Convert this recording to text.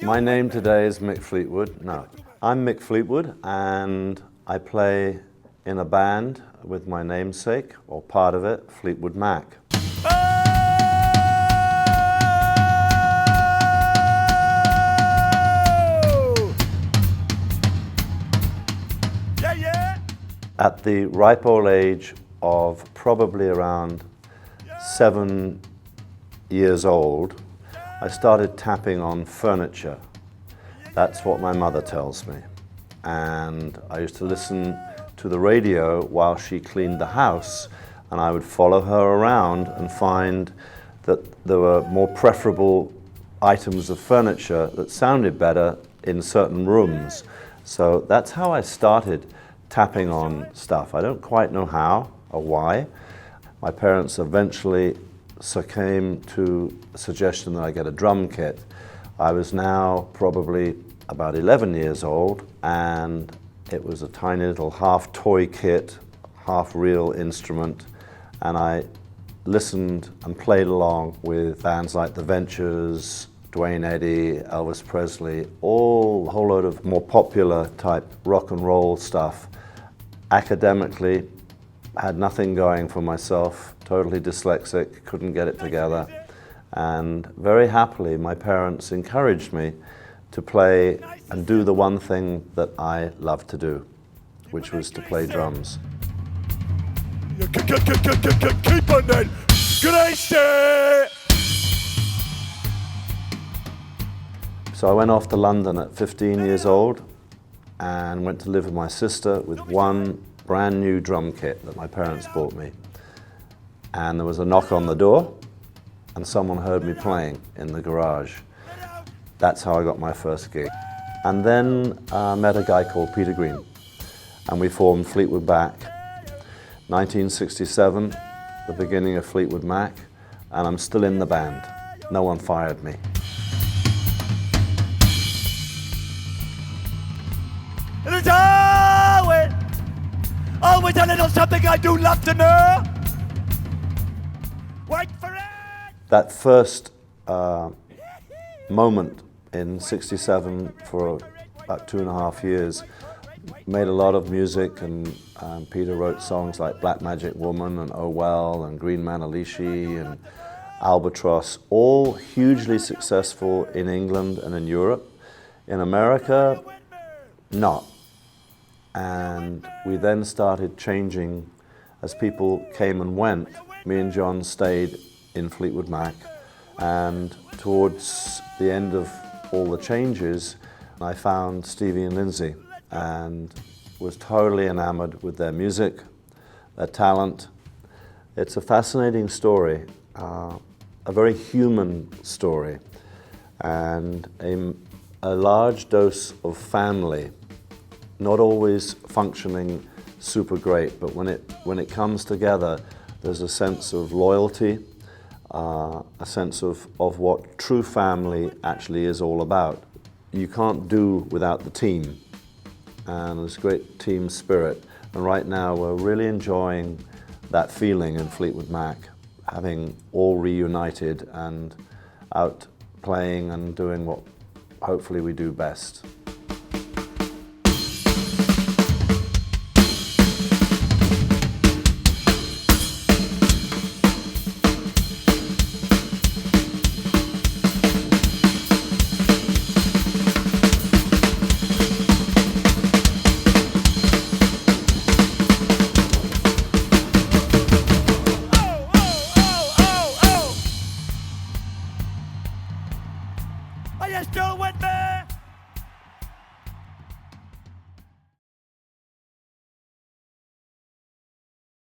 My name today is Mick Fleetwood. No, I'm Mick Fleetwood and I play in a band with my namesake, or part of it, Fleetwood Mac. At the ripe old age of probably around 7 years old, I started tapping on furniture. That's what my mother tells me. And I used to listen to the radio while she cleaned the house, and I would follow her around and find that there were more preferable items of furniture that sounded better in certain rooms. So that's how I started tapping on stuff. I don't quite know how or why. My parents eventually succumbed to a suggestion that I get a drum kit. I was now probably about 11 years old, and it was a tiny little half toy kit, half real instrument, and I listened and played along with bands like The Ventures, Duane Eddy, Elvis Presley, a whole load of more popular type rock and roll stuff. Academically, had nothing going for myself, totally dyslexic, couldn't get it together. And very happily, my parents encouraged me to play and do the one thing that I loved to do, which was to play drums. Keep on then! So I went off to London at 15 years old and went to live with my sister with one brand new drum kit that my parents bought me. And there was a knock on the door and someone heard me playing in the garage. That's how I got my first gig. And then I met a guy called Peter Green and we formed Fleetwood Mac. 1967, the beginning of Fleetwood Mac, and I'm still in the band. No one fired me. Always a little something I do love to know. Wait for it. That first moment in '67 for about 2.5 years made a lot of music, and Peter wrote songs like Black Magic Woman and Oh Well and Green Manalishi and Albatross, all hugely successful in England and in Europe. In America, not. And we then started changing as people came and went. Me and John stayed in Fleetwood Mac, and towards the end of all the changes, I found Stevie and Lindsay and was totally enamored with their music, their talent. It's a fascinating story, a very human story, and a large dose of family. Not always functioning super great, but when it comes together, there's a sense of loyalty, a sense of what true family actually is all about. You can't do without the team, and there's great team spirit. And right now, we're really enjoying that feeling in Fleetwood Mac, having all reunited and out playing and doing what hopefully we do best. Are you still with me?